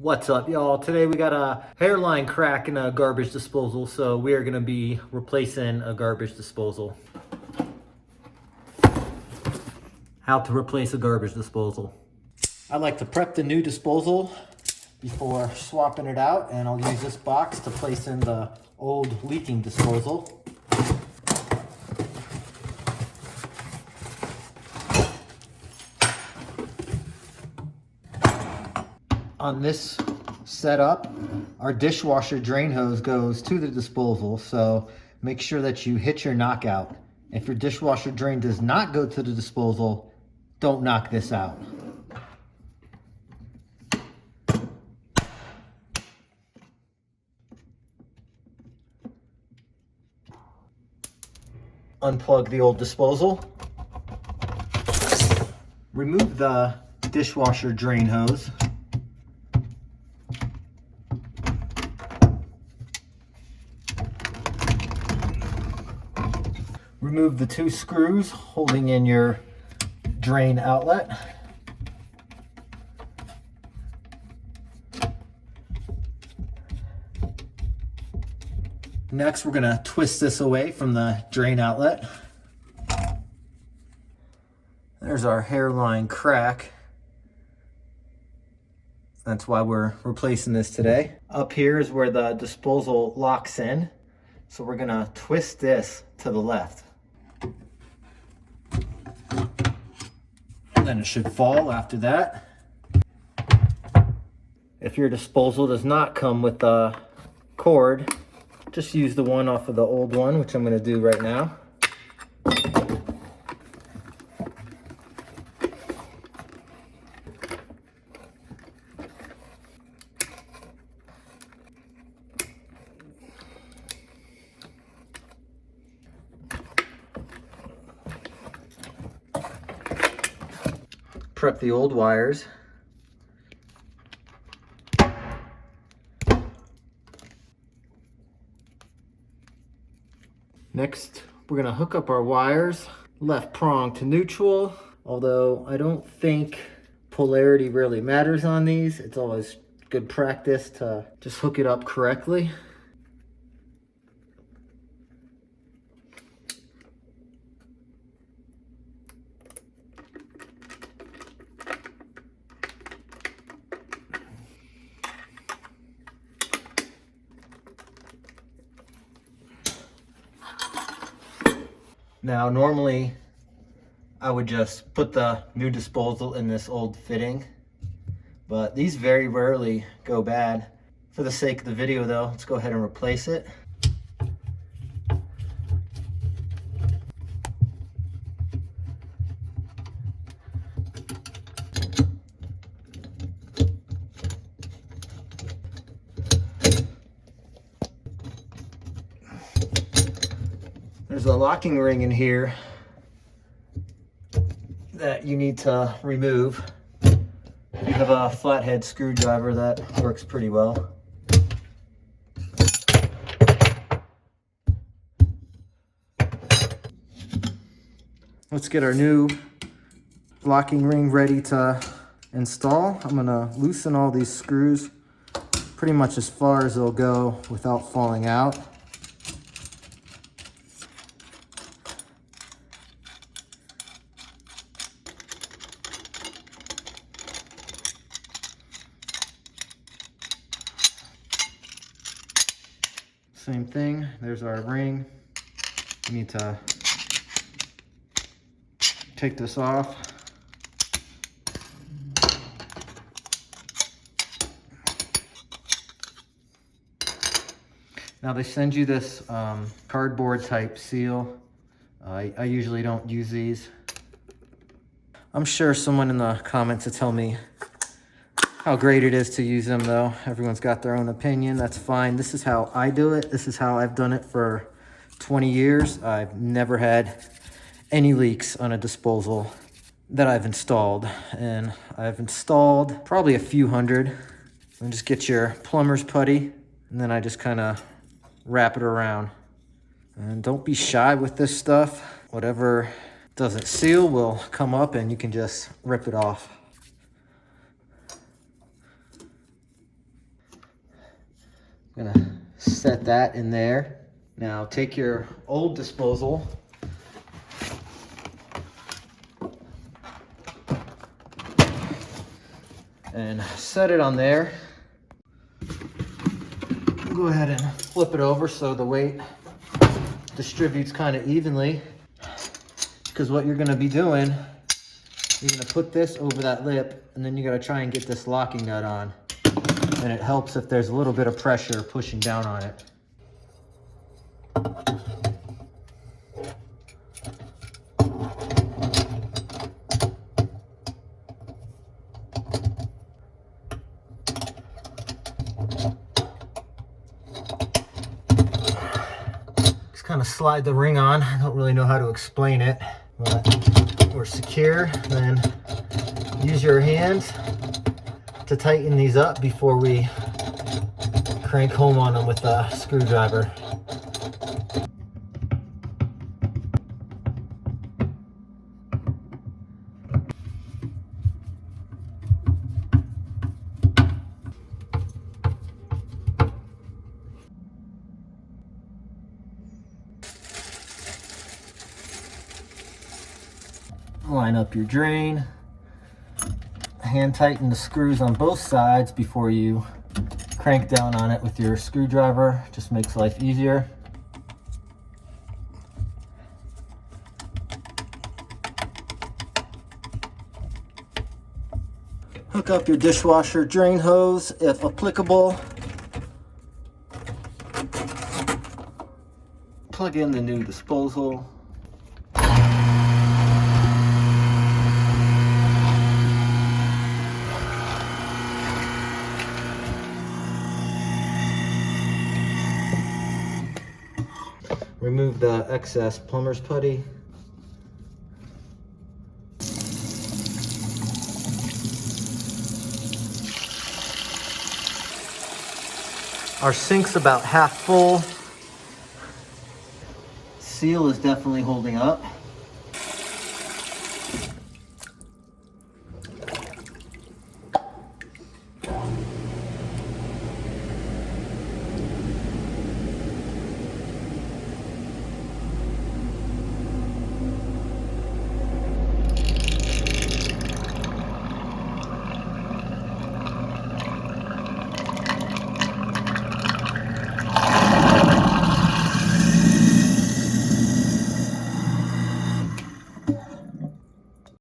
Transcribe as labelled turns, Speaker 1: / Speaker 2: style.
Speaker 1: What's up, y'all? Today we got a hairline crack in a garbage disposal, so we are gonna be replacing a garbage disposal. How to replace a garbage disposal. I like to prep the new disposal before swapping it out, and I'll use this box to place in the old leaking disposal. On this setup, our dishwasher drain hose goes to the disposal, so make sure that you hit your knockout. If your dishwasher drain does not go to the disposal, don't knock this out. Unplug the old disposal. Remove the dishwasher drain hose. Remove the two screws holding in your drain outlet. Next, we're gonna twist this away from the drain outlet. There's our hairline crack. That's why we're replacing this today. Up here is where the disposal locks in. So we're gonna twist this to the left. Then it should fall after that. If your disposal does not come with a cord, just use the one off of the old one, which I'm gonna do right now. Prep the old wires. Next, we're gonna hook up our wires, left prong to neutral, although I don't think polarity really matters on these. It's always good practice to just hook it up correctly. Now, normally I would just put the new disposal in this old fitting, but these very rarely go bad. For the sake of the video though, let's go ahead and replace it. There's a locking ring in here that you need to remove. You have a flathead screwdriver that works pretty well. Let's get our new locking ring ready to install. I'm gonna loosen all these screws pretty much as far as they'll go without falling out. Same thing, there's our ring. We need to take this off. Now they send you this cardboard type seal. I usually don't use these. I'm sure someone in the comments will tell me how great it is to use them though. Everyone's got their own opinion, that's fine. This is how I do it. This is how I've done it for 20 years. I've never had any leaks on a disposal that I've installed. And I've installed probably a few hundred. And just get your plumber's putty, and then I just kind of wrap it around. And don't be shy with this stuff. Whatever doesn't seal will come up and you can just rip it off. gonna set that in there. Now take your old disposal and set it on there. Go ahead and flip it over so the weight distributes kind of evenly. Because what you're gonna be doing, you're gonna put this over that lip, and then you gotta try and get this locking nut on. And it helps if there's a little bit of pressure pushing down on it. Just kind of slide the ring on. I don't really know how to explain it, but we're secure. Then use your hands to tighten these up before we crank home on them with a screwdriver. Line up your drain. Hand tighten the screws on both sides before you crank down on it with your screwdriver. Just makes life easier. Hook up your dishwasher drain hose if applicable. Plug in the new disposal. Remove the excess plumber's putty. Our sink's about half full. Seal is definitely holding up.